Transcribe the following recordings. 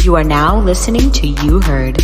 You are now listening to You Heard.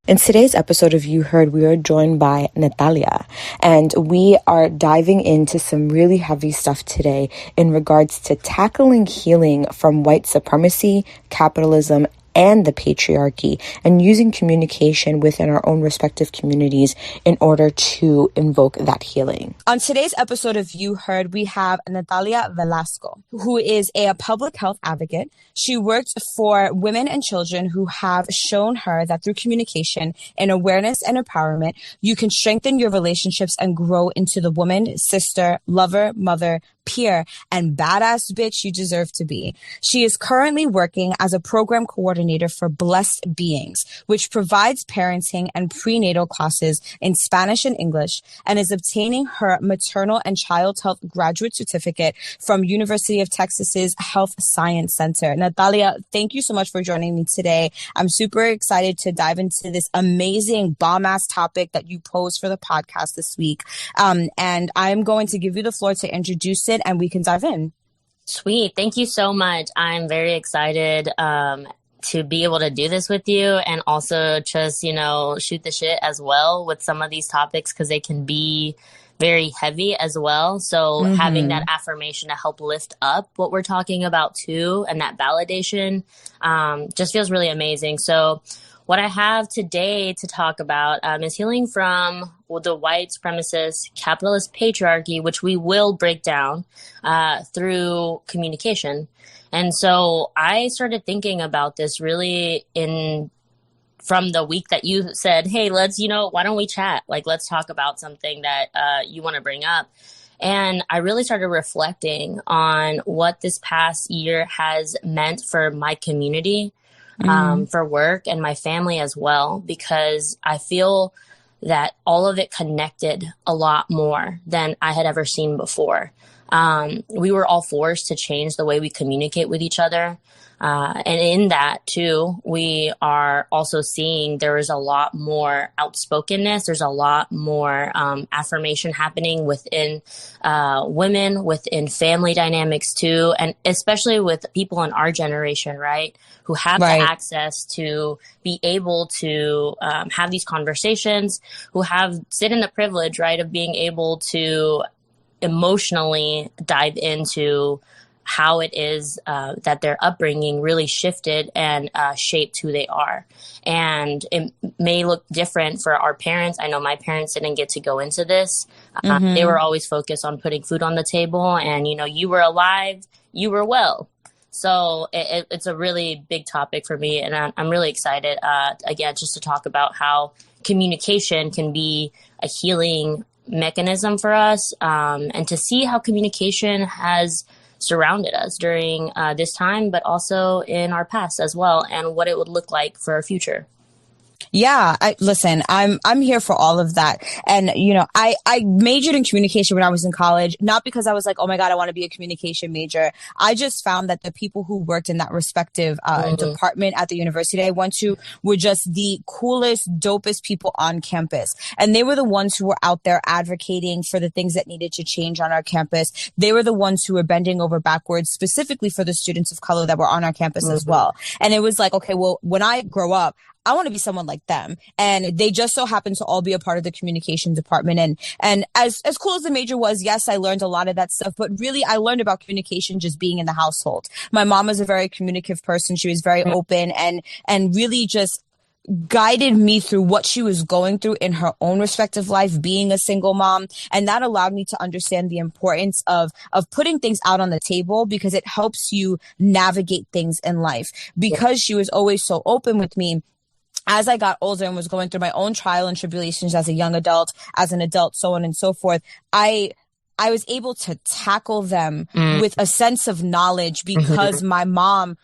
In today's episode of You Heard, we are joined by Natalya, and we are diving into some really heavy stuff today in regards to tackling healing from white supremacy, capitalism, and the patriarchy, and using communication within our own respective communities in order to invoke that healing. On today's episode of You Heard, we have Natalya Velasco, who is a public health advocate. She works for women and children who have shown her that through communication and awareness and empowerment, you can strengthen your relationships and grow into the woman, sister, lover, mother, peer, and badass bitch you deserve to be. She is currently working as a program coordinator for Blessed Beings, which provides parenting and prenatal classes in Spanish and English, and is obtaining her maternal and child health graduate certificate from University of Texas's Health Science Center. Natalya, thank you so much for joining me today. I'm super excited to dive into this amazing bomb-ass topic that you posed for the podcast this week. And I'm going to give you the floor to introduce it, and we can dive in. Sweet. Thank you so much. I'm very excited to be able to do this with you, and also just, shoot the shit as well with some of these topics, because they can be very heavy as well. So having that affirmation to help lift up what we're talking about too, and that validation just feels really amazing. So what I have today to talk about is healing from the white supremacist capitalist patriarchy, which we will break down through communication. And so I started thinking about this really from the week that you said, hey, let's, why don't we chat? Like, let's talk about something that you want to bring up. And I really started reflecting on what this past year has meant for my community, for work, and my family as well, because I feel that all of it connected a lot more than I had ever seen before. We were all forced to change the way we communicate with each other. And in that too, we are also seeing there is a lot more outspokenness. There's a lot more affirmation happening within women, within family dynamics too, and especially with people in our generation, right, who have the access to be able to have these conversations, who sit in the privilege, right, of being able to emotionally dive into how it is that their upbringing really shifted and shaped who they are. And it may look different for our parents. I know my parents didn't get to go into this. They were always focused on putting food on the table, and, you were alive, you were well. So it's a really big topic for me, and I'm really excited, again, just to talk about how communication can be a healing mechanism for us, and to see how communication has surrounded us during this time, but also in our past as well, and what it would look like for our future. Yeah, I'm here for all of that. And, I majored in communication when I was in college, not because I was like, oh my God, I want to be a communication major. I just found that the people who worked in that respective department at the university I went to were just the coolest, dopest people on campus. And they were the ones who were out there advocating for the things that needed to change on our campus. They were the ones who were bending over backwards, specifically for the students of color that were on our campus as well. And it was like, okay, well, when I grow up, I want to be someone like them. And they just so happen to all be a part of the communication department. And as cool as the major was, yes, I learned a lot of that stuff, but really I learned about communication just being in the household. My mom was a very communicative person. She was very open and really just guided me through what she was going through in her own respective life, being a single mom. And that allowed me to understand the importance of putting things out on the table, because it helps you navigate things in life. Because she was always so open with me, as I got older and was going through my own trial and tribulations as a young adult, as an adult, so on and so forth, I was able to tackle them with a sense of knowledge, because my mom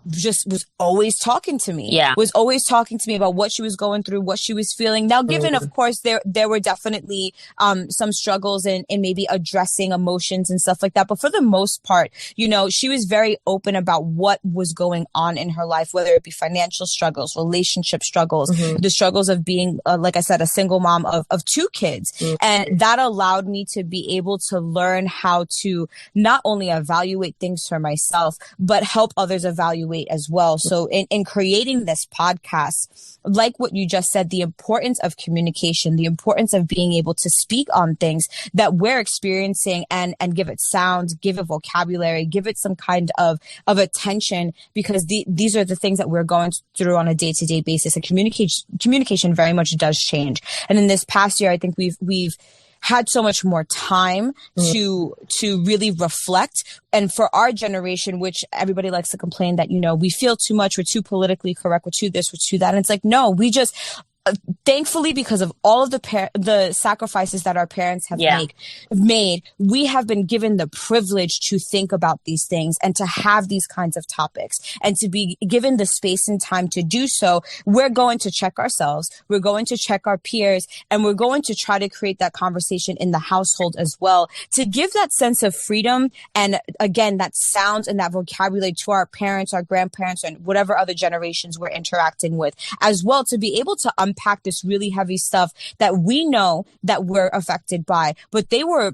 just was always talking to me. Yeah. Was always talking to me about what she was going through, what she was feeling. Now, given, of course, there were definitely some struggles in maybe addressing emotions and stuff like that. But for the most part, you know, she was very open about what was going on in her life, whether it be financial struggles, relationship struggles, the struggles of being, like I said, a single mom of two kids. And that allowed me to be able to learn how to not only evaluate things for myself, but help others evaluate as well. So in creating this podcast, like what you just said, the importance of communication, the importance of being able to speak on things that we're experiencing and give it sound, give it vocabulary, give it some kind of attention, because these are the things that we're going through on a day-to-day basis. And communication very much does change. And in this past year, I think we've had so much more time to really reflect. And for our generation, which everybody likes to complain that, you know, we feel too much, we're too politically correct, we're too this, we're too that. And it's like, no, we just, thankfully, because of all of the sacrifices that our parents have made, we have been given the privilege to think about these things and to have these kinds of topics and to be given the space and time to do so. We're going to check ourselves. We're going to check our peers, and we're going to try to create that conversation in the household as well, to give that sense of freedom. And again, that sounds and that vocabulary to our parents, our grandparents, and whatever other generations we're interacting with as well, to be able to unpack this really heavy stuff that we know that we're affected by, but they were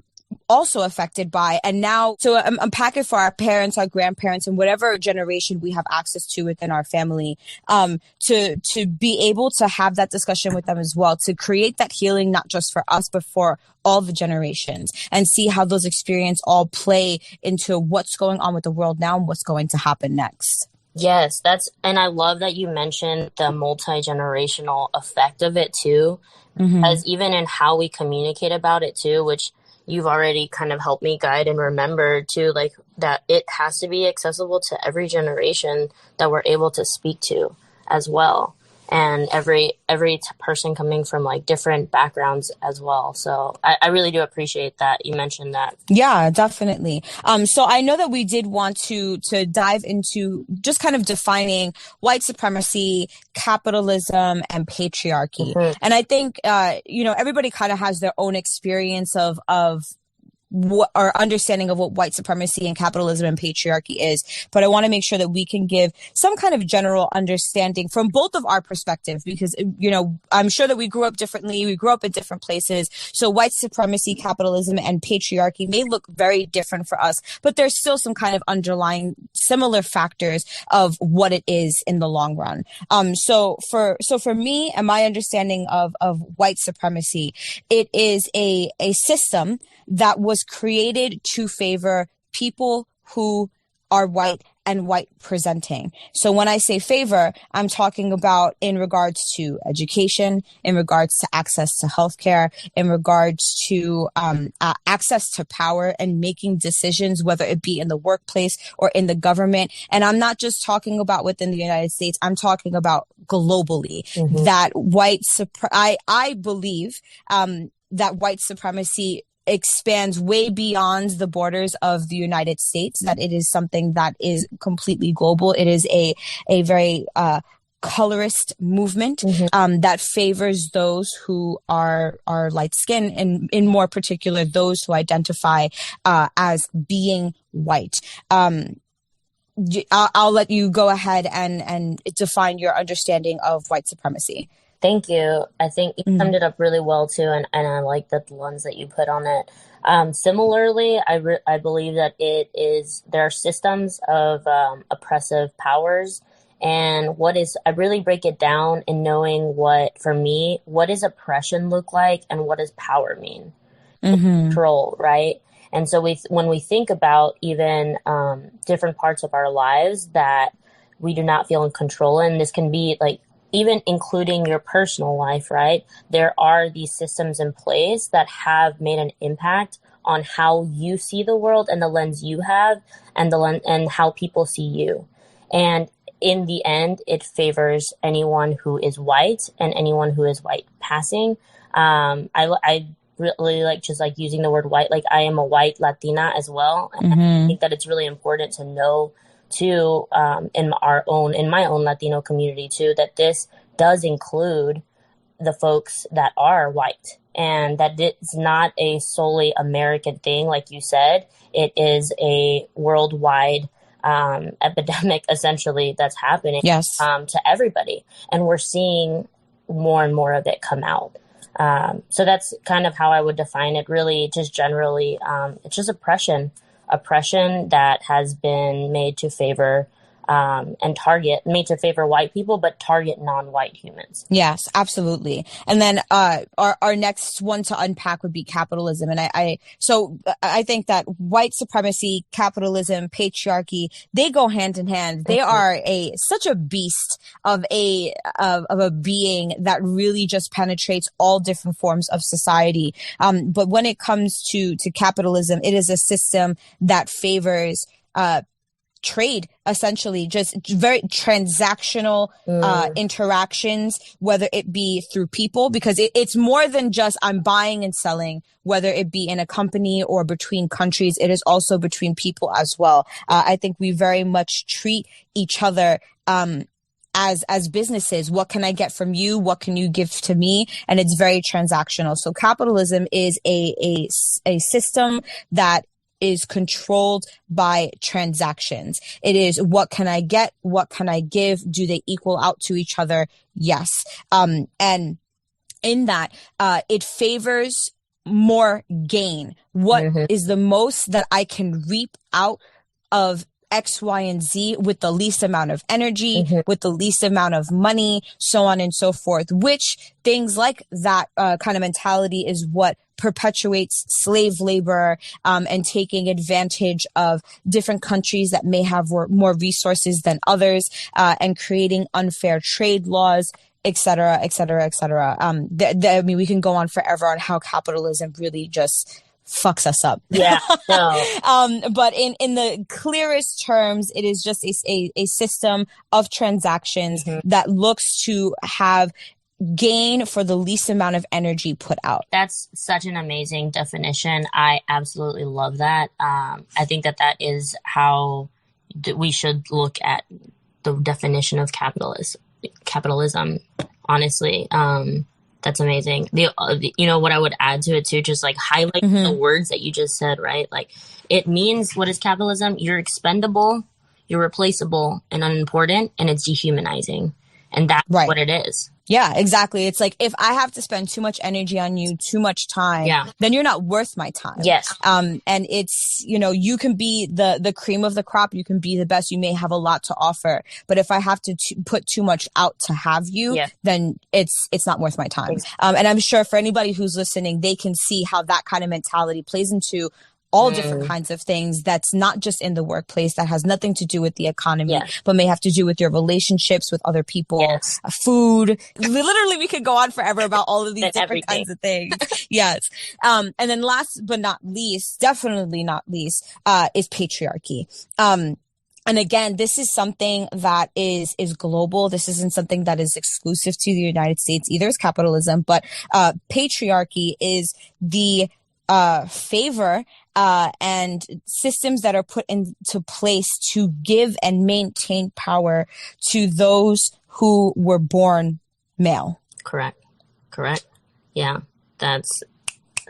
also affected by. And now, so unpack it for our parents, our grandparents, and whatever generation we have access to within our family, to be able to have that discussion with them as well, to create that healing, not just for us, but for all the generations, and see how those experiences all play into what's going on with the world now and what's going to happen next. Yes, and I love that you mentioned the multi-generational effect of it too, as even in how we communicate about it too, which you've already kind of helped me guide and remember too, like that it has to be accessible to every generation that we're able to speak to as well. And every person coming from like different backgrounds as well. So I really do appreciate that you mentioned that. Yeah, definitely. So I know that we did want to dive into just kind of defining white supremacy, capitalism, and patriarchy. And I think, you know, everybody kind of has their own experience of what our understanding of what white supremacy and capitalism and patriarchy is. But I want to make sure that we can give some kind of general understanding from both of our perspectives, because, you know, I'm sure that we grew up differently. We grew up in different places. So white supremacy, capitalism, and patriarchy may look very different for us, but there's still some kind of underlying similar factors of what it is in the long run. So for me and my understanding of white supremacy, it is a system that was created to favor people who are white and white presenting. So when I say favor, I'm talking about in regards to education, in regards to access to healthcare, in regards to access to power and making decisions, whether it be in the workplace or in the government. And I'm not just talking about within the United States. I'm talking about globally. That I believe that white supremacy expands way beyond the borders of the United States, that it is something that is completely global. It is a very colorist movement that favors those who are light skinned, and in more particular, those who identify as being white. I'll let you go ahead and define your understanding of white supremacy. Thank you. I think you summed it up really well too, and I like the lens that you put on it. Similarly, I believe that there are systems of oppressive powers, and I really break it down in knowing what does oppression look like and what does power mean? Control, right? And so when we think about even different parts of our lives that we do not feel in control in, this can be like, even including your personal life, right? There are these systems in place that have made an impact on how you see the world and the lens you have, and and how people see you. And in the end, it favors anyone who is white and anyone who is white passing. I really like just like using the word white. Like, I am a white Latina as well. And I think that it's really important to know too, in my own Latino community too, that this does include the folks that are white, and that it's not a solely American thing, like you said. It is a worldwide epidemic, essentially, that's happening to everybody. And we're seeing more and more of it come out. So that's kind of how I would define it, really, just generally. It's just oppression that has been made to favor made to favor white people, but target non-white humans. Yes, absolutely. And then our next one to unpack would be capitalism. And I think that white supremacy, capitalism, patriarchy, they go hand in hand. They are such a beast of a being that really just penetrates all different forms of society. But when it comes to capitalism, it is a system that favors trade, essentially, just very transactional interactions, whether it be through people, because it's more than just I'm buying and selling, whether it be in a company or between countries. It is also between people as well. I think we very much treat each other as businesses. What can I get from you? What can you give to me? And it's very transactional. So capitalism is a system that is controlled by transactions. It is, what can I get? What can I give? Do they equal out to each other? Yes. And in that, it favors more gain. What is the most that I can reap out of X, Y, and Z with the least amount of energy, with the least amount of money, so on and so forth, which things like that kind of mentality is what perpetuates slave labor and taking advantage of different countries that may have more resources than others and creating unfair trade laws, et cetera, et cetera, et cetera. I mean, we can go on forever on how capitalism really just fucks us up. Yeah. No. But in the clearest terms, it is just a system of transactions that looks to have gain for the least amount of energy put out. That's such an amazing definition. I absolutely love that. I think that is how we should look at the definition of capitalism, honestly. That's amazing. You know, what I would add to it too, just like highlight the words that you just said, right? Like, it means, what is capitalism? You're expendable, you're replaceable and unimportant, and it's dehumanizing. And that's what it is. Yeah, exactly. It's like, if I have to spend too much energy on you, too much time, then you're not worth my time. Yes. And it's, you know, you can be the cream of the crop. You can be the best. You may have a lot to offer. But if I have to put too much out to have you, then it's not worth my time. And I'm sure for anybody who's listening, they can see how that kind of mentality plays into all different kinds of things. That's not just in the workplace, that has nothing to do with the economy, but may have to do with your relationships with other people, food. Literally, we could go on forever about all of these different kinds of things. Yes. And then last but not least, definitely not least, is patriarchy. And again, this is something that is global. This isn't something that is exclusive to the United States either. It's capitalism, but patriarchy is the favor and systems that are put into place to give and maintain power to those who were born male. Correct. Yeah, that's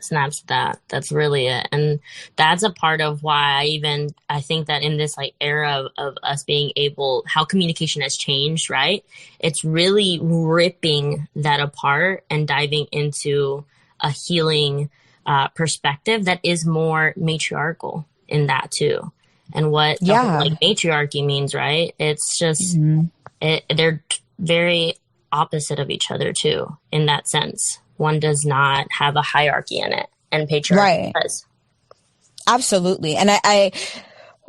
snaps that. That's really it. And that's a part of why I think that in this like era of us being able, how communication has changed, right? It's really ripping that apart and diving into a healing perspective that is more matriarchal in that too. And what like matriarchy means, right? It's just, they're very opposite of each other too, in that sense. One does not have a hierarchy in it, and patriarchy does. Absolutely. And I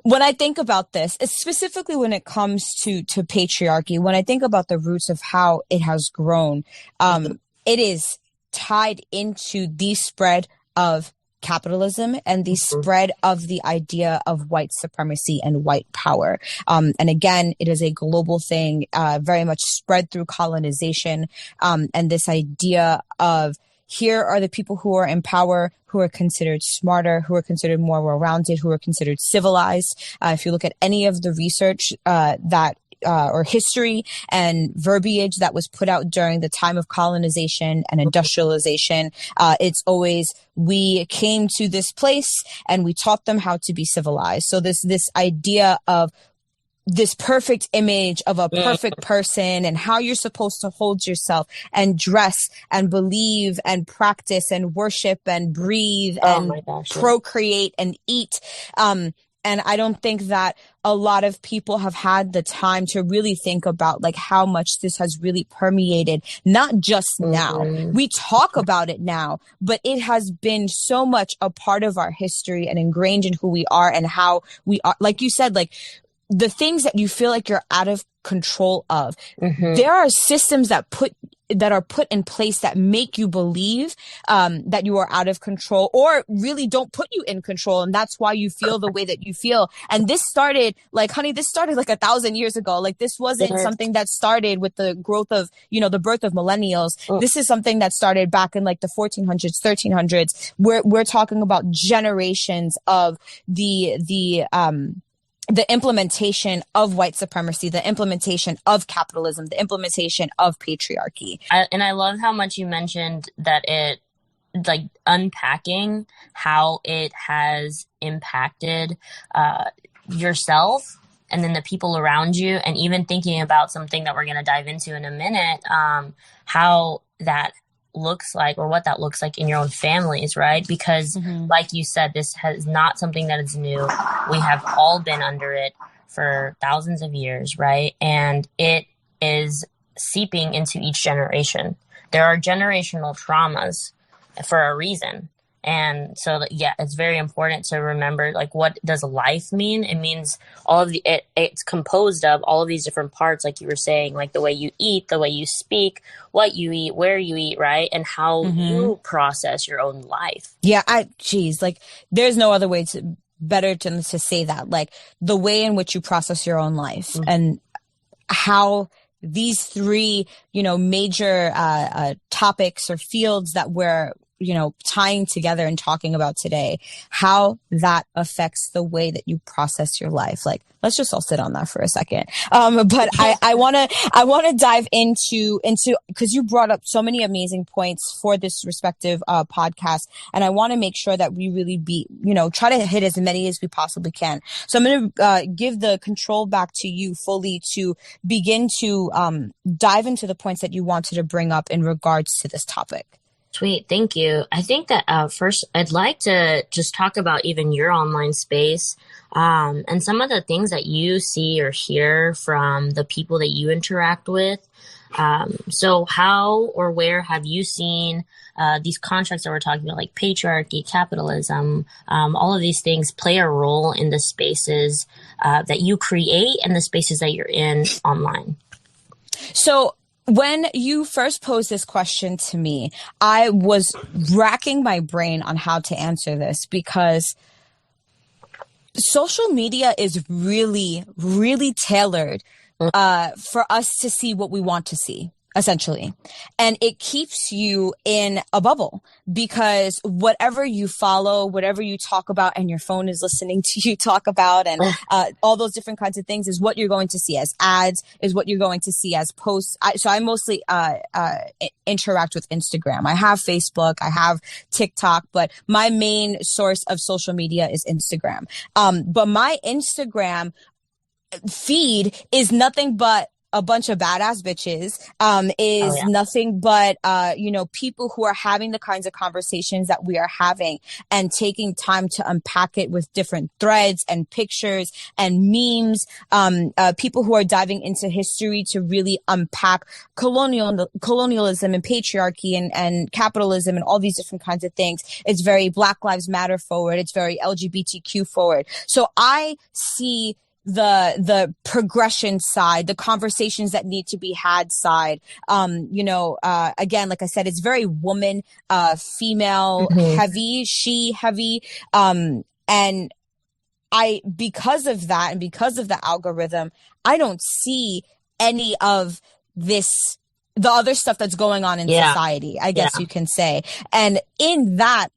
when I think about this, specifically when it comes to patriarchy, when I think about the roots of how it has grown, it is tied into the spread of capitalism and the spread of the idea of white supremacy and white power. And again, it is a global thing, very much spread through colonization, and this idea of here are the people who are in power, who are considered smarter, who are considered more well-rounded, who are considered civilized. If you look at any of the research or history and verbiage that was put out during the time of colonization and industrialization, it's always, we came to this place and we taught them how to be civilized. So this idea of this perfect image of a perfect person and how you're supposed to hold yourself and dress and believe and practice and worship and breathe and procreate and eat. And I don't think that a lot of people have had the time to really think about like how much this has really permeated, not just now. We talk about it now, but it has been so much a part of our history and ingrained in who we are and how we are. Like you said, like the things that you feel like you're out of control of, there are systems that are put in place that make you believe that you are out of control or really don't put you in control. And that's why you feel the way that you feel. And this started like, honey, this started like 1,000 years ago. Like this wasn't something that started with the growth of, the birth of millennials. This is something that started back in like the 1400s, 1300s. We're talking about generations of the implementation of white supremacy, the implementation of capitalism, the implementation of patriarchy. And I love how much you mentioned that it, like unpacking how it has impacted yourself and then the people around you, and even thinking about something that we're going to dive into in a minute, how that looks like or what that looks like in your own families, right? Because like you said, this is not something that is new. We have all been under it for thousands of years, right? And it is seeping into each generation. There are generational traumas for a reason. And so, yeah, it's very important to remember, like, what does life mean? It means all of it's composed of all of these different parts, like you were saying, like the way you eat, the way you speak, what you eat, where you eat, right? And how you process your own life. Yeah, like, there's no other way to say that. Like, the way in which you process your own life and how these three, major topics or fields that we're tying together and talking about today, how that affects the way that you process your life. Like, let's just all sit on that for a second. But I want to dive into, cause you brought up so many amazing points for this respective, podcast. And I want to make sure that we really try to hit as many as we possibly can. So I'm going to, give the control back to you fully to begin to, dive into the points that you wanted to bring up in regards to this topic. Sweet. Thank you. I think that first I'd like to just talk about even your online space and some of the things that you see or hear from the people that you interact with. So how or where have you seen these constructs that we're talking about, like patriarchy, capitalism, all of these things play a role in the spaces that you create and the spaces that you're in online? So when you first posed this question to me, I was racking my brain on how to answer this because social media is really, really tailored for us to see what we want to see, essentially. And it keeps you in a bubble because whatever you follow, whatever you talk about and your phone is listening to you talk about and all those different kinds of things is what you're going to see as ads, is what you're going to see as posts. So I mostly interact with Instagram. I have Facebook, I have TikTok, but my main source of social media is Instagram. But my Instagram feed is nothing but a bunch of badass bitches, nothing but, people who are having the kinds of conversations that we are having and taking time to unpack it with different threads and pictures and memes, people who are diving into history to really unpack colonialism and patriarchy and capitalism and all these different kinds of things. It's very Black Lives Matter forward. It's very LGBTQ forward. So I see the progression side, the conversations that need to be had side. Again, like I said, it's very woman, female heavy, she heavy. And because of that and because of the algorithm, I don't see any of this the other stuff that's going on in society, I guess you can say. And in that,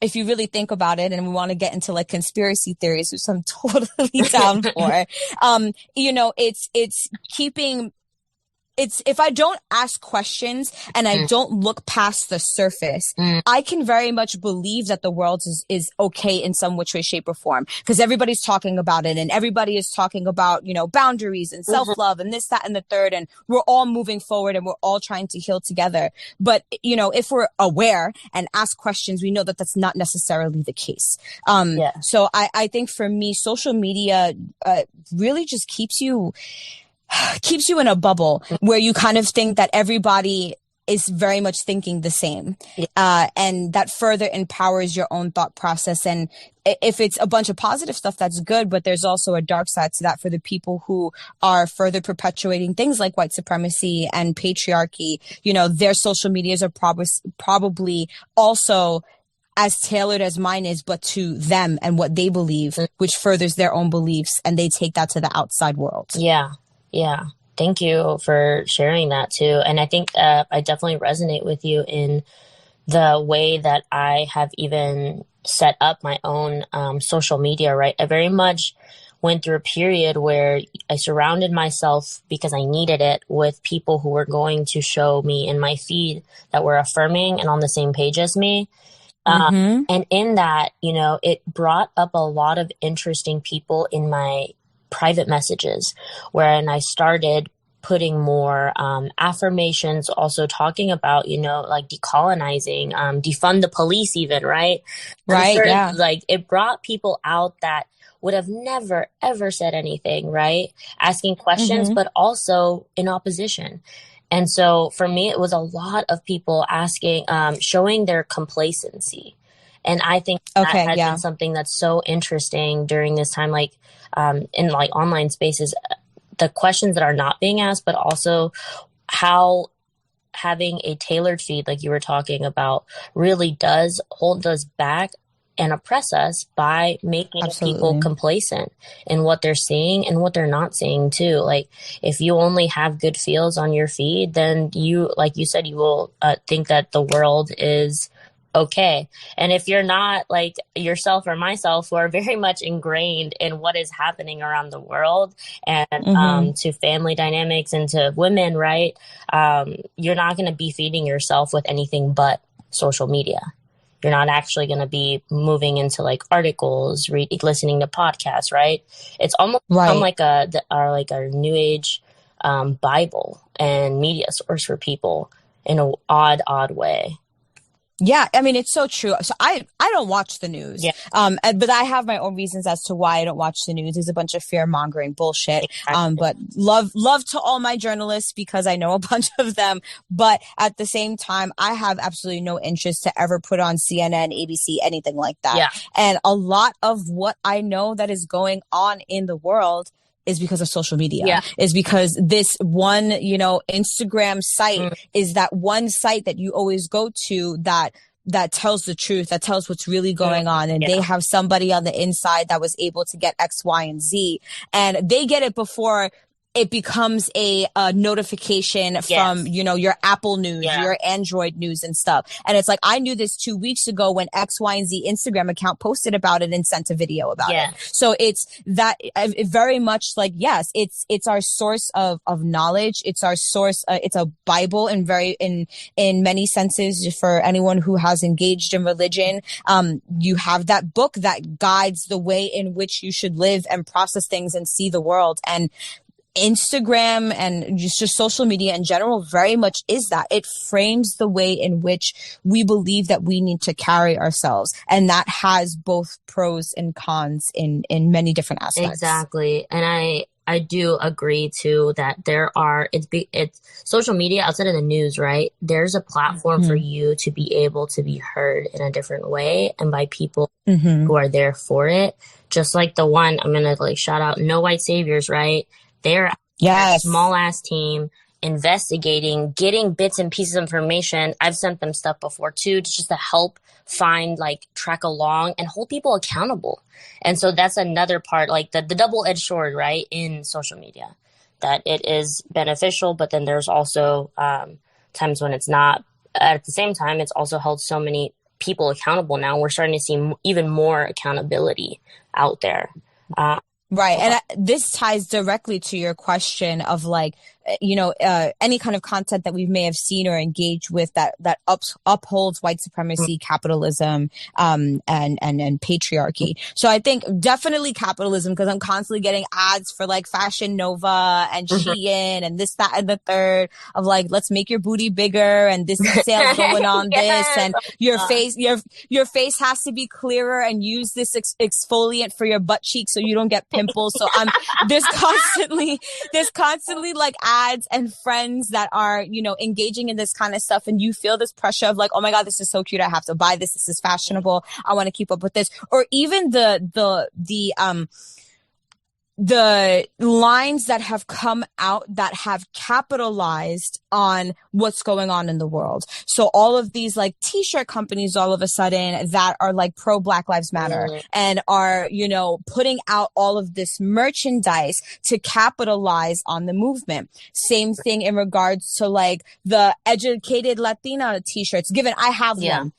if you really think about it, and we want to get into like conspiracy theories, which I'm totally down for, you know, it's keeping, if I don't ask questions and I don't look past the surface, I can very much believe that the world is okay in some which way, shape, or form, because everybody's talking about it, and everybody is talking about, you know, boundaries and self-love and this, that, and the third, and we're all moving forward and we're all trying to heal together. But, you know, if we're aware and ask questions, we know that that's not necessarily the case. So I think for me, social media really just keeps you in a bubble where you kind of think that everybody is very much thinking the same. And that further empowers your own thought process. And if it's a bunch of positive stuff, that's good, but there's also a dark side to that for the people who are further perpetuating things like white supremacy and patriarchy. You know, their social medias are probably also as tailored as mine is, but to them and what they believe, which furthers their own beliefs, and they take that to the outside world. Yeah. Thank you for sharing that too. And I think I definitely resonate with you in the way that I have even set up my own social media, right? I very much went through a period where I surrounded myself, because I needed it, with people who were going to show me in my feed that were affirming and on the same page as me. And in that, you know, it brought up a lot of interesting people in my private messages, wherein I started putting more affirmations, also talking about, you know, like decolonizing, defund the police even, right? Right. Like, it brought people out that would have never, ever said anything, right? Asking questions, but also in opposition. And so for me, it was a lot of people asking, showing their complacency. And I think that has been something that's so interesting during this time, like in like online spaces, the questions that are not being asked, but also how having a tailored feed, like you were talking about, really does hold us back and oppress us by making people complacent in what they're seeing and what they're not seeing too. Like, if you only have good feels on your feed, then you, like you said, you will think that the world is okay. And if you're not, like yourself or myself, who are very much ingrained in what is happening around the world and to family dynamics and to women, right? You're not going to be feeding yourself with anything but social media. You're not actually going to be moving into like articles, listening to podcasts, right? It's almost like our new age Bible and media source for people in an odd way. Yeah, I mean, it's so true. So I don't watch the news. But I have my own reasons as to why I don't watch the news. There's a bunch of fear-mongering bullshit. But love to all my journalists, because I know a bunch of them. But at the same time, I have absolutely no interest to ever put on CNN, ABC, anything like that. And a lot of what I know that is going on in the world is because of social media, is because this one, you know, Instagram site is that one site that you always go to that tells the truth, that tells what's really going on. And they have somebody on the inside that was able to get X, Y, and Z, and they get it before it becomes a notification from, you know, your Apple News, your Android news and stuff. And it's like, I knew this 2 weeks ago when X, Y, and Z Instagram account posted about it and sent a video about it. So it's that very much like, yes, it's our source of knowledge. It's our source. It's a Bible in many senses for anyone who has engaged in religion. You have that book that guides the way in which you should live and process things and see the world. And Instagram and just social media in general very much is that. It frames the way in which we believe that we need to carry ourselves. And that has both pros and cons in many different aspects. Exactly. And I do agree too that there are, it's social media outside of the news, right? There's a platform for you to be able to be heard in a different way and by people who are there for it. Just like the one, I'm going to like shout out No White Saviors, right? They're a small ass team investigating, getting bits and pieces of information. I've sent them stuff before too, just to help find, like, track along and hold people accountable. And so that's another part, like the double-edged sword, right, in social media. that it is beneficial, but then there's also times when it's not. At the same time, it's also held so many people accountable now. We're starting to see even more accountability out there. Right. And this ties directly to your question of like, any kind of content that we may have seen or engaged with that upholds white supremacy, capitalism, and patriarchy. So I think definitely capitalism, because I'm constantly getting ads for like Fashion Nova and Shein and this, that, and the third of like, let's make your booty bigger and this is sales going on this, and your face has to be clearer and use this exfoliant for your butt cheeks so you don't get pimples. So there's constantly like ads and friends that are, engaging in this kind of stuff, and you feel this pressure of like, oh my God, this is so cute. I have to buy this. This is fashionable. I want to keep up with this. Or even the lines that have come out that have capitalized on what's going on in the world. So all of these like t-shirt companies all of a sudden that are like pro Black Lives Matter and are, putting out all of this merchandise to capitalize on the movement. Same thing in regards to like the educated Latina t-shirts, given I have one.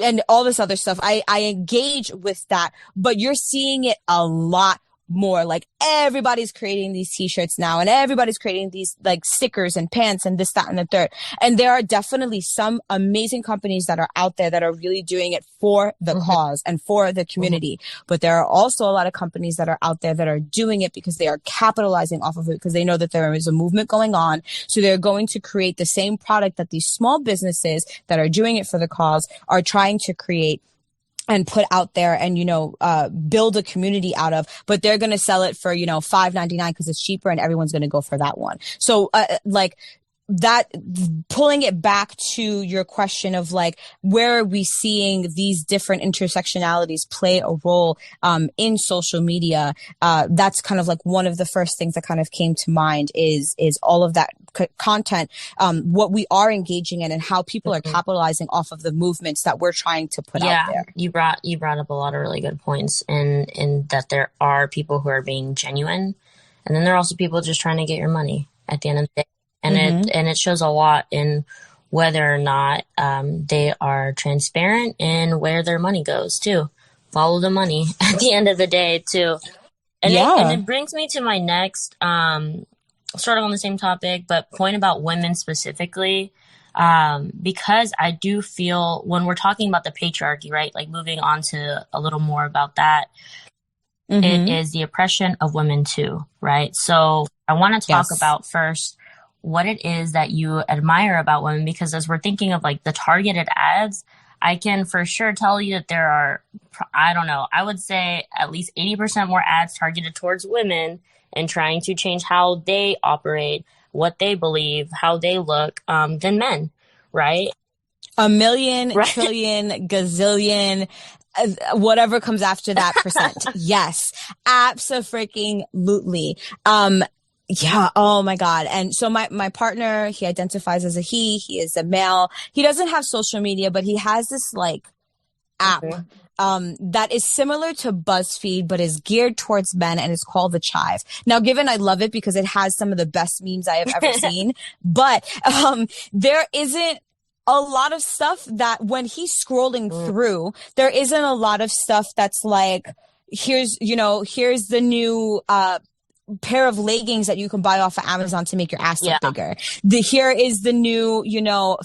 And all this other stuff. I engage with that, but you're seeing it a lot more. Like everybody's creating these t-shirts now, and everybody's creating these like stickers and pants and this, that, and the third. And there are definitely some amazing companies that are out there that are really doing it for the cause and for the community. But there are also a lot of companies that are out there that are doing it because they are capitalizing off of it, because they know that there is a movement going on. So they're going to create the same product that these small businesses that are doing it for the cause are trying to create and put out there and, build a community out of, but they're going to sell it for, $5.99 because it's cheaper and everyone's going to go for that one. So, that, pulling it back to your question of like, where are we seeing these different intersectionalities play a role in social media? That's kind of like one of the first things that kind of came to mind is all of that content, what we are engaging in and how people are capitalizing off of the movements that we're trying to put out there. You brought up a lot of really good points in that there are people who are being genuine, and then there are also people just trying to get your money at the end of the day. And it shows a lot in whether or not they are transparent in where their money goes too. Follow the money at the end of the day too. And it brings me to my next, sort of on the same topic, but point about women specifically. Because I do feel when we're talking about the patriarchy, right? Like moving on to a little more about that, it is the oppression of women too, right? So I want to talk about first what it is that you admire about women, because as we're thinking of like the targeted ads, I can for sure tell you that there are, I would say at least 80% more ads targeted towards women and trying to change how they operate, what they believe, how they look, than men, right? A million, trillion, gazillion, whatever comes after that percent. Yes, abso-freaking-lutely. Yeah. Oh my God. And so my partner, he identifies as a he is a male. He doesn't have social media, but he has this like app, that is similar to BuzzFeed, but is geared towards men, and it's called The Chive. Now, given I love it because it has some of the best memes I have ever seen, but, there isn't a lot of stuff that when he's scrolling through, there isn't a lot of stuff that's like, here's the new, pair of leggings that you can buy off of Amazon to make your ass look bigger. Here is the new,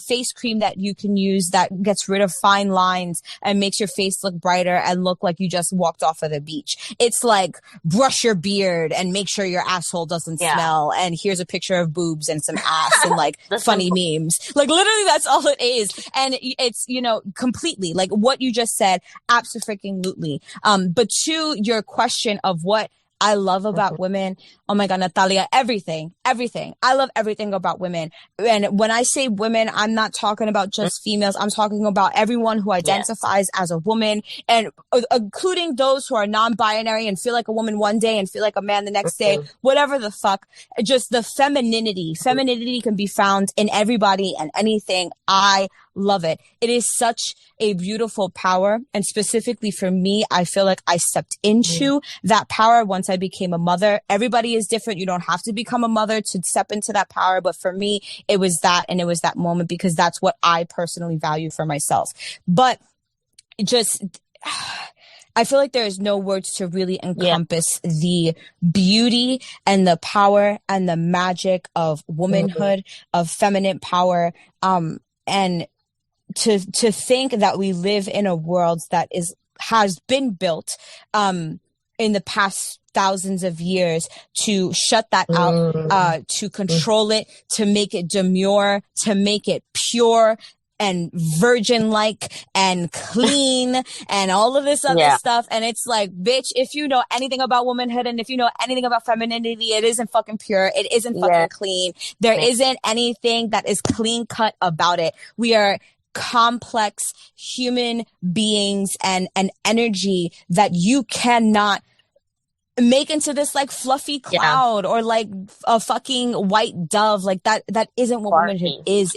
face cream that you can use that gets rid of fine lines and makes your face look brighter and look like you just walked off of the beach. It's like brush your beard and make sure your asshole doesn't smell. And here's a picture of boobs and some ass and like funny memes. Like literally that's all it is. And it's, completely like what you just said. Abso-freaking-lutely. But to your question of what I love about women. Oh my God, Natalya, everything. I love everything about women. And when I say women, I'm not talking about just females. I'm talking about everyone who identifies as a woman, and including those who are non-binary and feel like a woman one day and feel like a man the next day, whatever the fuck. Just the femininity. Femininity can be found in everybody and anything. I love it. It is such a beautiful power. And specifically for me, I feel like I stepped into that power once I became a mother. Everybody is different. You don't have to become a mother to step into that power. But for me, it was that, and it was that moment, because that's what I personally value for myself. But just, I feel like there is no words to really encompass the beauty and the power and the magic of womanhood, of feminine power, and to think that we live in a world that has been built in the past thousands of years to shut that out, to control it, to make it demure, to make it pure and virgin-like and clean and all of this other stuff. And it's like, bitch, if you know anything about womanhood and if you know anything about femininity, it isn't fucking pure. It isn't fucking clean. There isn't anything that is clean cut about it. We are complex human beings and an energy that you cannot make into this like fluffy cloud or like a fucking white dove. Like that isn't what womanhood is.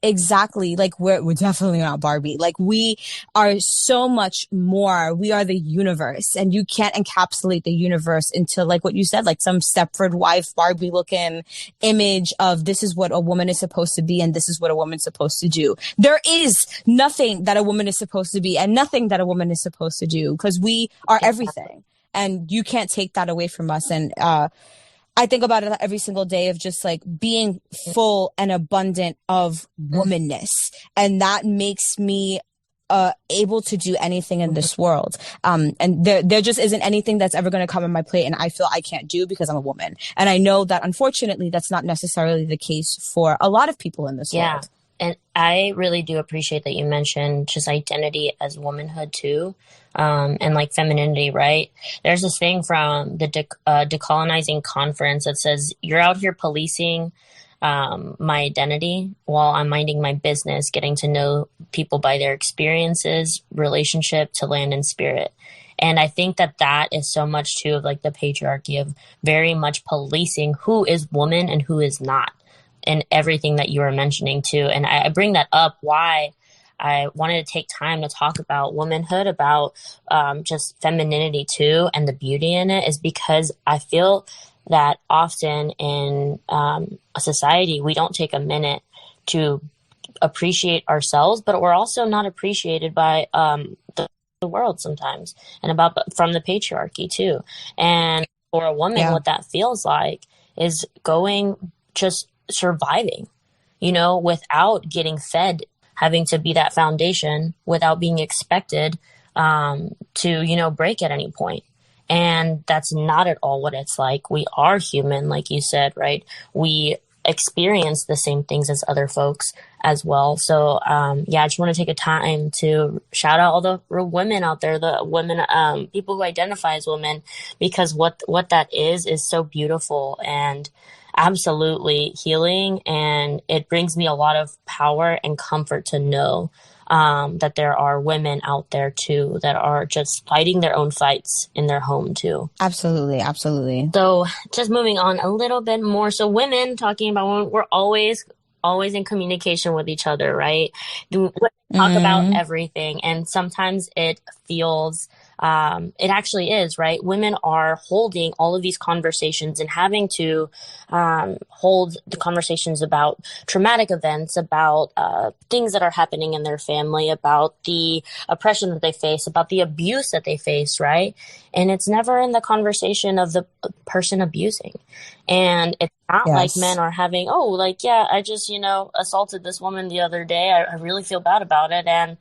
Exactly. Like we're definitely not Barbie. Like we are so much more. We are the universe, and you can't encapsulate the universe into like what you said, like some Stepford wife Barbie looking image of this is what a woman is supposed to be and this is what a woman's supposed to do. There is nothing that a woman is supposed to be and nothing that a woman is supposed to do, because we are everything. And you can't take that away from us. And I think about it every single day of just like being full and abundant of womanness. And that makes me able to do anything in this world. And there just isn't anything that's ever going to come on my plate and I feel I can't do because I'm a woman. And I know that unfortunately that's not necessarily the case for a lot of people in this world. And I really do appreciate that you mentioned just identity as womanhood too, and like femininity, right? There's this thing from the decolonizing conference that says, you're out here policing my identity while I'm minding my business, getting to know people by their experiences, relationship to land and spirit. And I think that is so much too of like the patriarchy of very much policing who is woman and who is not. And everything that you were mentioning too. And I bring that up why I wanted to take time to talk about womanhood, about just femininity too, and the beauty in it, is because I feel that often in a society, we don't take a minute to appreciate ourselves, but we're also not appreciated by the world sometimes, and from the patriarchy too. And for a woman, what that feels like is going just surviving, without getting fed, having to be that foundation without being expected to, break at any point. And that's not at all what it's like. We are human, like you said, right? We experience the same things as other folks as well. So, I just want to take a time to shout out all the women out there, the women, people who identify as women, because what that is so beautiful and absolutely healing. And it brings me a lot of power and comfort to know that there are women out there too that are just fighting their own fights in their home too. Absolutely. Absolutely. So just moving on a little bit more. So women, talking about women, we're always in communication with each other, right? We talk about everything. And sometimes it feels, it actually is, right? Women are holding all of these conversations and having to hold the conversations about traumatic events, about things that are happening in their family, about the oppression that they face, about the abuse that they face, right? And it's never in the conversation of the person abusing. And it's not like men are having, I just, assaulted this woman the other day. I really feel bad about it. And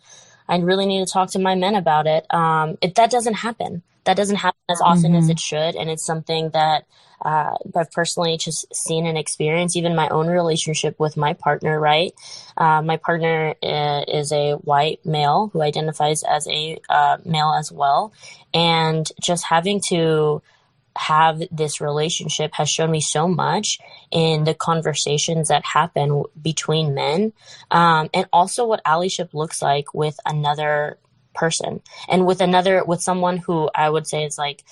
I really need to talk to my men about it. That doesn't happen. That doesn't happen as often as it should. And it's something that I've personally just seen and experienced, even my own relationship with my partner, right? My partner is a white male who identifies as a male as well. And just having to have this relationship has shown me so much in the conversations that happen between men, and also what allyship looks like with another person and with someone who I would say is like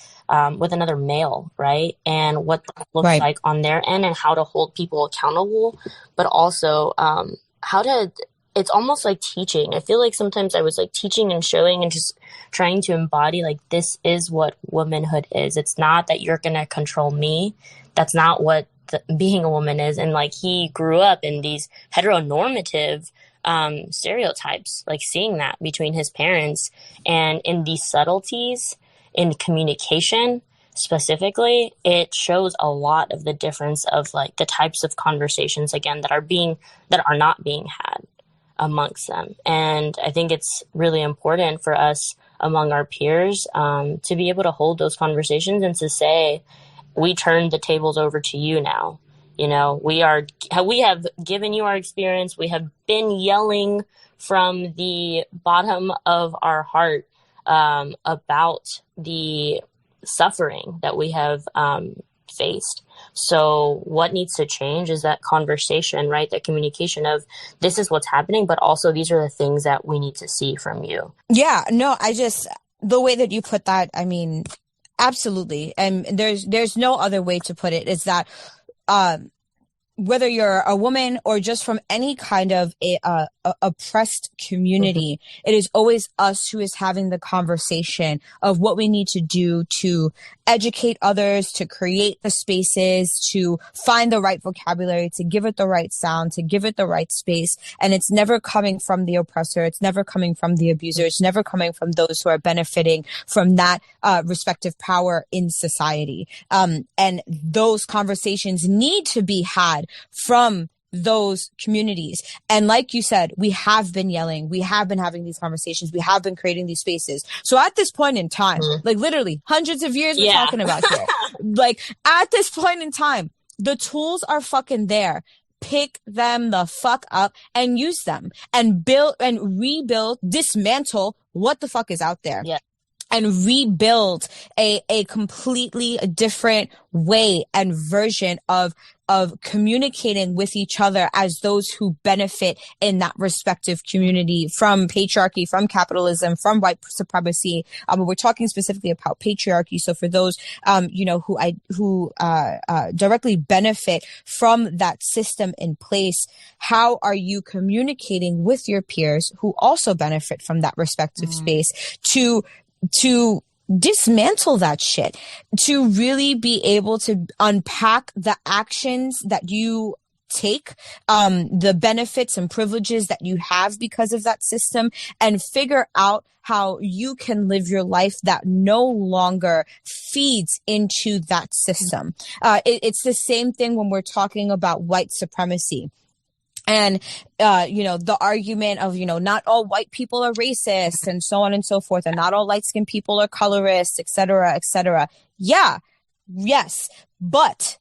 with another male, right? And what that looks like on their end and how to hold people accountable, but also how to it's almost like teaching. I feel like sometimes I was like teaching and showing and just trying to embody like, this is what womanhood is. It's not that you're going to control me. That's not what being a woman is. And like, he grew up in these heteronormative stereotypes, like seeing that between his parents, and in these subtleties in communication specifically, it shows a lot of the difference of like the types of conversations, again, that are not being had amongst them. And I think it's really important for us among our peers to be able to hold those conversations and to say, we turned the tables over to you now. You know, we have given you our experience. We have been yelling from the bottom of our heart about the suffering that we have faced. So what needs to change is that conversation, right? That communication of, this is what's happening, but also these are the things that we need to see from you. Yeah, no, the way that you put that, I mean, absolutely. And there's no other way to put it, is that whether you're a woman or just from any kind of oppressed community, it is always us who is having the conversation of what we need to do to educate others, to create the spaces, to find the right vocabulary, to give it the right sound, to give it the right space. And it's never coming from the oppressor. It's never coming from the abuser. It's never coming from those who are benefiting from that respective power in society. And those conversations need to be had from those communities. And like you said, we have been yelling, we have been having these conversations, we have been creating these spaces. So at this point in time, like literally hundreds of years we're talking about here, like at this point in time, the tools are fucking there. Pick them the fuck up and use them and build and rebuild, dismantle what the fuck is out there. Yeah. And rebuild a completely different way and version of communicating with each other as those who benefit in that respective community from patriarchy, from capitalism, from white supremacy. We're talking specifically about patriarchy. So for those, who directly benefit from that system in place, how are you communicating with your peers who also benefit from that respective space to dismantle that shit, to really be able to unpack the actions that you take, the benefits and privileges that you have because of that system, and figure out how you can live your life that no longer feeds into that system. It's the same thing when we're talking about white supremacy. And, the argument of, not all white people are racist and so on and so forth. And not all light-skinned people are colorists, et cetera, et cetera. Yeah. Yes. But,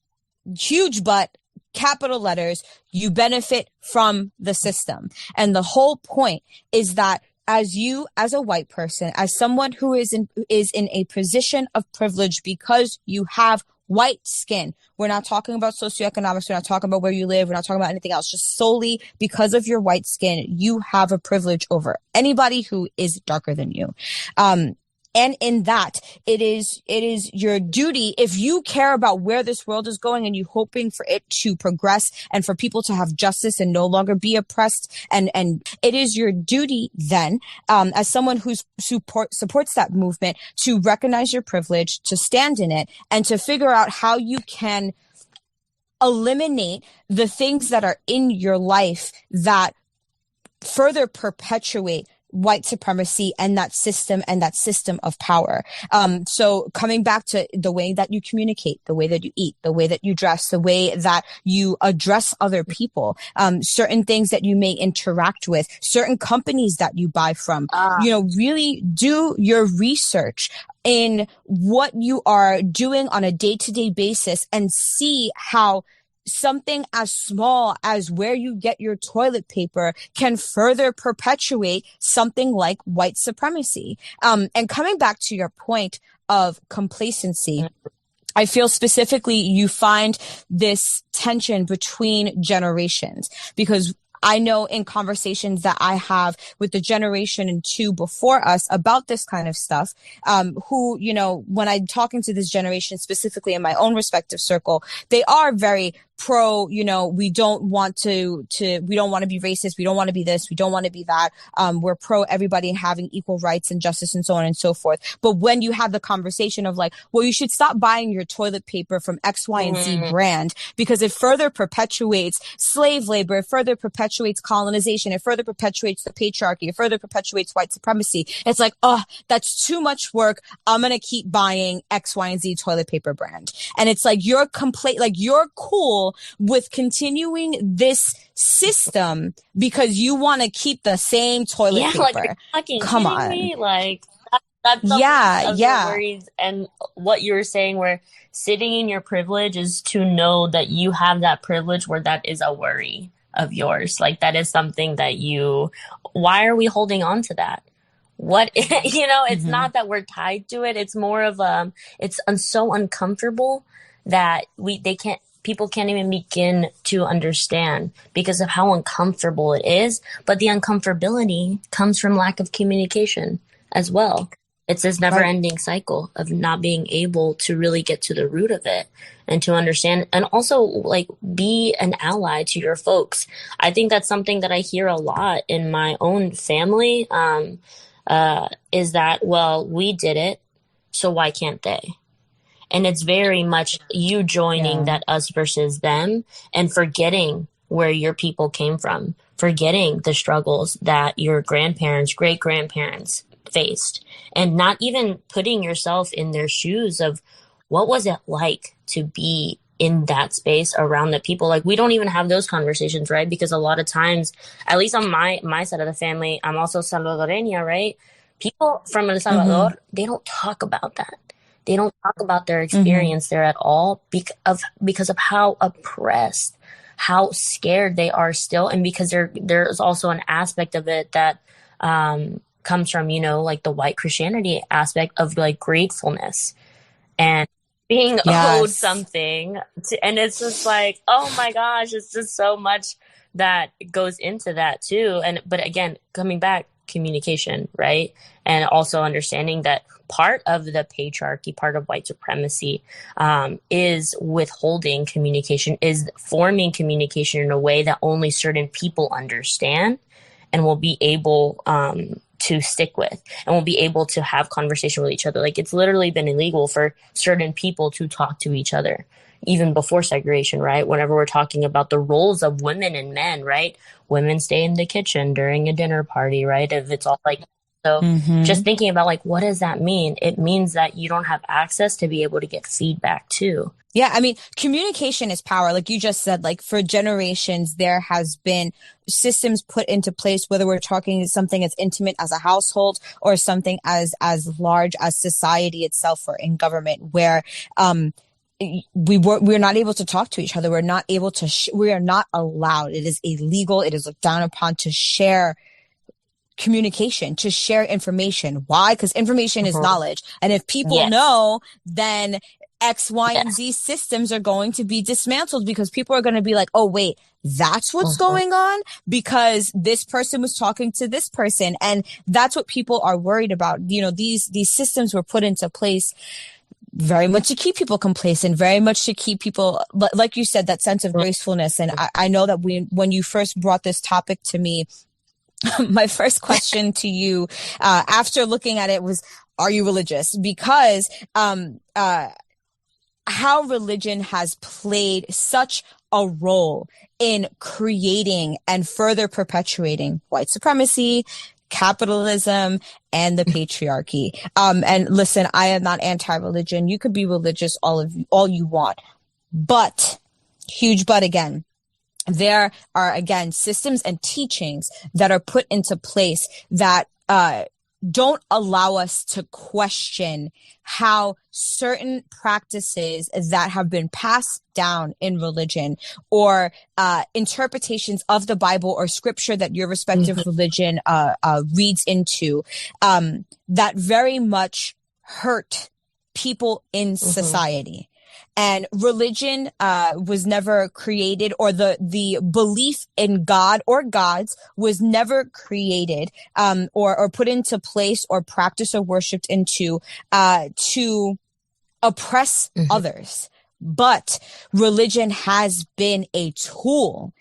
huge but, capital letters, you benefit from the system. And the whole point is that as a white person, as someone who is in a position of privilege because you have white skin. We're not talking about socioeconomics. We're not talking about where you live. We're not talking about anything else. Just solely because of your white skin, you have a privilege over anybody who is darker than you. And in that, it is your duty, if you care about where this world is going and you hoping for it to progress and for people to have justice and no longer be oppressed, and it is your duty then, as someone who supports that movement, to recognize your privilege, to stand in it, and to figure out how you can eliminate the things that are in your life that further perpetuate white supremacy and that system of power. So coming back to the way that you communicate, the way that you eat, the way that you dress, the way that you address other people, certain things that you may interact with, certain companies that you buy from, really do your research in what you are doing on a day-to-day basis and see how something as small as where you get your toilet paper can further perpetuate something like white supremacy. And coming back to your point of complacency, I feel specifically you find this tension between generations, because I know in conversations that I have with the generation and two before us about this kind of stuff, who, when I'm talking to this generation specifically in my own respective circle, they are very pro, we don't want to we don't want to be racist. We don't want to be this. We don't want to be that. We're pro everybody having equal rights and justice and so on and so forth. But when you have the conversation of like, well, you should stop buying your toilet paper from X, Y, and Z brand because it further perpetuates slave labor. It further perpetuates colonization. It further perpetuates the patriarchy. It further perpetuates white supremacy. It's like, oh, that's too much work. I'm going to keep buying X, Y, and Z toilet paper brand. And it's like, you're cool with continuing this system because you want to keep the same toilet paper. Like, are you fucking Come kidding on. me? Like, that's the least of your worries. And what you were saying, where sitting in your privilege is to know that you have that privilege where that is a worry of yours. Like, that is something that why are we holding on to that? What, it's not that we're tied to it. It's more of, it's so uncomfortable that people can't even begin to understand because of how uncomfortable it is. But the uncomfortability comes from lack of communication as well. It's this never-ending cycle of not being able to really get to the root of it and to understand, and also like be an ally to your folks. I think that's something that I hear a lot in my own family, is that, well, we did it, so why can't they? And it's very much you joining that us versus them and forgetting where your people came from, forgetting the struggles that your grandparents, great-grandparents faced, and not even putting yourself in their shoes of what was it like to be in that space around the people. Like, we don't even have those conversations, right? Because a lot of times, at least on my side of the family, I'm also Salvadoreña, right? People from El Salvador, they don't talk about that. They don't talk about their experience there at all because of how oppressed, how scared they are still. And because there's also an aspect of it that comes from, like the white Christianity aspect of like gratefulness and being owed something. And it's just like, oh my gosh, it's just so much that goes into that too. But again, coming back, communication, right? And also understanding that part of the patriarchy, part of white supremacy, is withholding communication, is forming communication in a way that only certain people understand and will be able to stick with and will be able to have conversation with each other. Like, it's literally been illegal for certain people to talk to each other, even before segregation, right? Whenever we're talking about the roles of women and men, right? Women stay in the kitchen during a dinner party, right? If it's all like, so just thinking about like, what does that mean? It means that you don't have access to be able to get feedback too. Yeah, I mean, communication is power. Like you just said, like for generations, there has been systems put into place, whether we're talking something as intimate as a household or something as large as society itself or in government, where we're not able to talk to each other. We're not able to, we are not allowed. It is illegal. It is looked down upon to share communication, to share information. Why? Because information is knowledge. And if people know, then X, Y, and Z systems are going to be dismantled because people are going to be like, oh, wait, that's what's going on because this person was talking to this person. And that's what people are worried about. These systems were put into place very much to keep people complacent, very much to keep people, like you said, that sense of gracefulness. And I know that when you first brought this topic to me, my first question to you, after looking at it was, are you religious? Because, how religion has played such a role in creating and further perpetuating white supremacy, capitalism, and the patriarchy. And listen, I am not anti-religion. You could be religious all you want, but huge but again. There are, again, systems and teachings that are put into place that don't allow us to question how certain practices that have been passed down in religion or interpretations of the Bible or scripture that your respective religion reads into, that very much hurt people in society. And religion was never created, or the belief in God or gods was never created or put into place or practiced or worshipped into to oppress others, But religion has been a tool,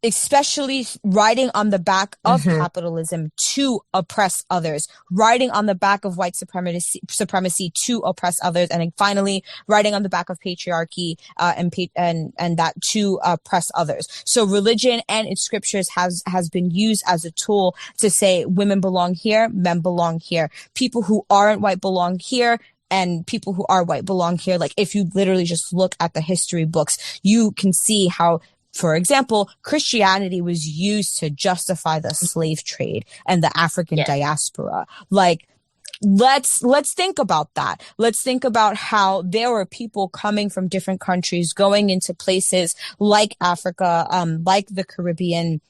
especially riding on the back of capitalism to oppress others, riding on the back of white supremacy to oppress others, and then finally riding on the back of patriarchy and that to oppress others. So religion and its scriptures has been used as a tool to say women belong here, men belong here, people who aren't white belong here, and people who are white belong here. Like, if you literally just look at the history books, you can see how, for example, Christianity was used to justify the slave trade and the African diaspora. Like, let's think about that. Let's think about how there were people coming from different countries going into places like Africa, like the Caribbean.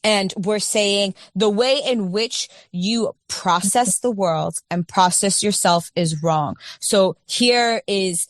And we're saying the way in which you process the world and process yourself is wrong. So here is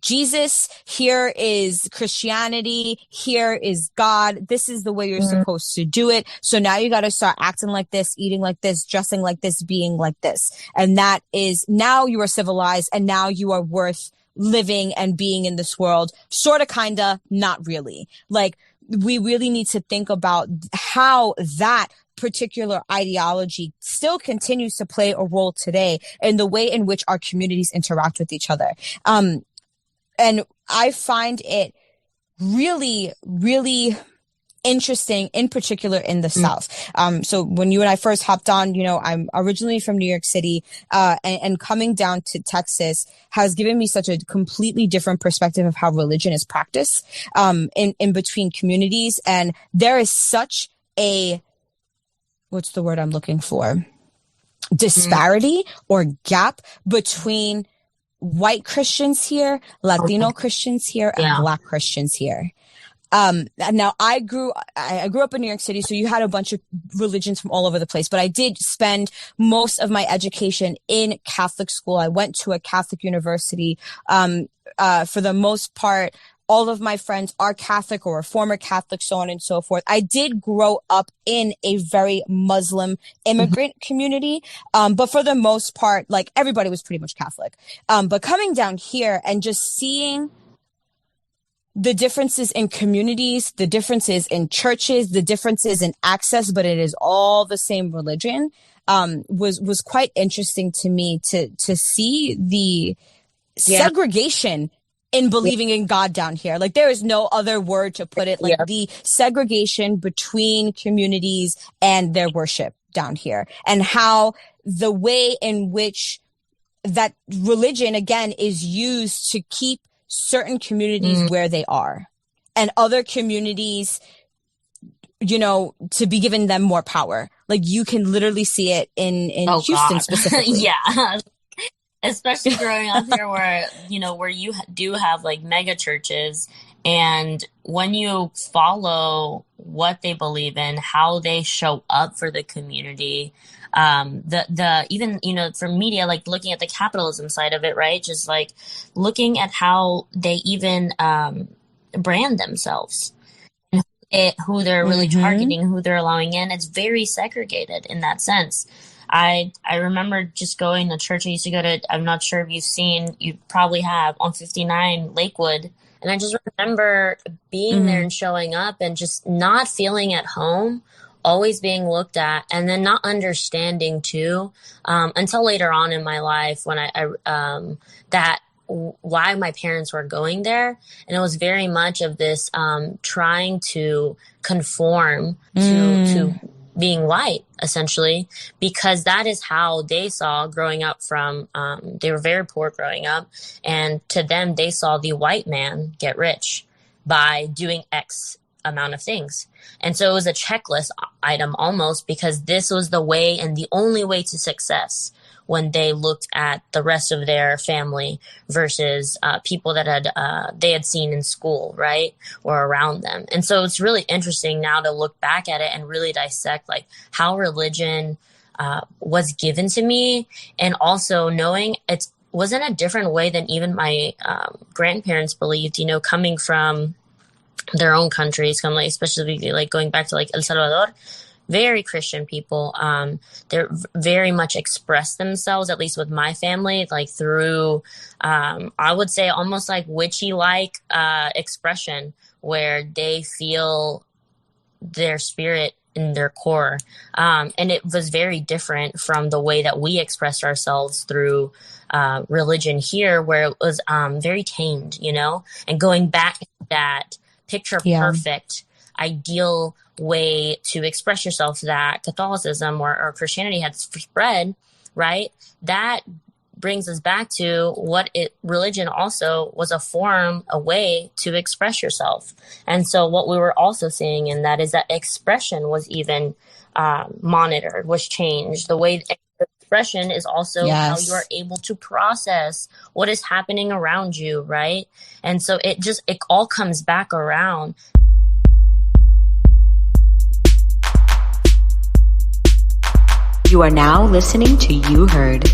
Jesus, here is Christianity, here is God. This is the way you're supposed to do it. So now you got to start acting like this, eating like this, dressing like this, being like this. And that is, now you are civilized, and now you are worth living and being in this world. Sort of, kind of, not really. Like, we really need to think about how that particular ideology still continues to play a role today in the way in which our communities interact with each other. And I find it really, really interesting, in particular in the South. So when you and I first hopped on, you know, I'm originally from New York City, and coming down to Texas has given me such a completely different perspective of how religion is practiced, in between communities. And there is such a, what's the word I'm looking for? Disparity or gap between white Christians here, Latino Christians here, and Black Christians here. Now I grew up in New York City, so you had a bunch of religions from all over the place, but I did spend most of my education in Catholic school. I went to a Catholic university. For the most part, all of my friends are Catholic or former Catholic, so on and so forth. I did grow up in a very Muslim immigrant community. But for the most part, like, everybody was pretty much Catholic. But coming down here and just seeing the differences in communities, the differences in churches, the differences in access, but it is all the same religion, was quite interesting to me to see the segregation in believing in God down here. Like, there is no other word to put it. Like, the segregation between communities and their worship down here, and how the way in which that religion, again, is used to keep certain communities where they are, and other communities, you know, to be given them more power. Like, you can literally see it in Houston specifically. Especially growing up here, where, you know, where you do have like mega churches, and when you follow what they believe in, how they show up for the community, the even, you know, for media, like looking at the capitalism side of it, right? Just like looking at how they even brand themselves, who they're really targeting, who they're allowing in. It's very segregated in that sense. I remember just going to church I used to go to. I'm not sure if you've seen, you probably have, on 59 Lakewood. And I just remember being there and showing up and just not feeling at home, always being looked at, and then not understanding too, until later on in my life when why my parents were going there. And it was very much of this trying to conform to being white, essentially, because that is how they saw growing up from, they were very poor growing up. And to them, they saw the white man get rich by doing X amount of things. And so it was a checklist item almost, because this was the way and the only way to success when they looked at the rest of their family versus people that they had seen in school, right, or around them. And so it's really interesting now to look back at it and really dissect like how religion was given to me, and also knowing it was in a different way than even my grandparents believed, you know, coming from their own countries, especially like going back to like El Salvador. very Christian people. They're very much express themselves, at least with my family, like through, I would say almost like witchy-like expression, where they feel their spirit in their core. And it was very different from the way that we expressed ourselves through religion here, where it was very tamed, you know, and going back to that picture perfect, ideal way to express yourself that Catholicism or Christianity had spread, right? That brings us back to religion also was a form, a way to express yourself. And so what we were also seeing in that is that expression was even monitored, was changed. The way expression is also how you are able to process what is happening around you, right? And so it all comes back around. You are now listening to You Heard.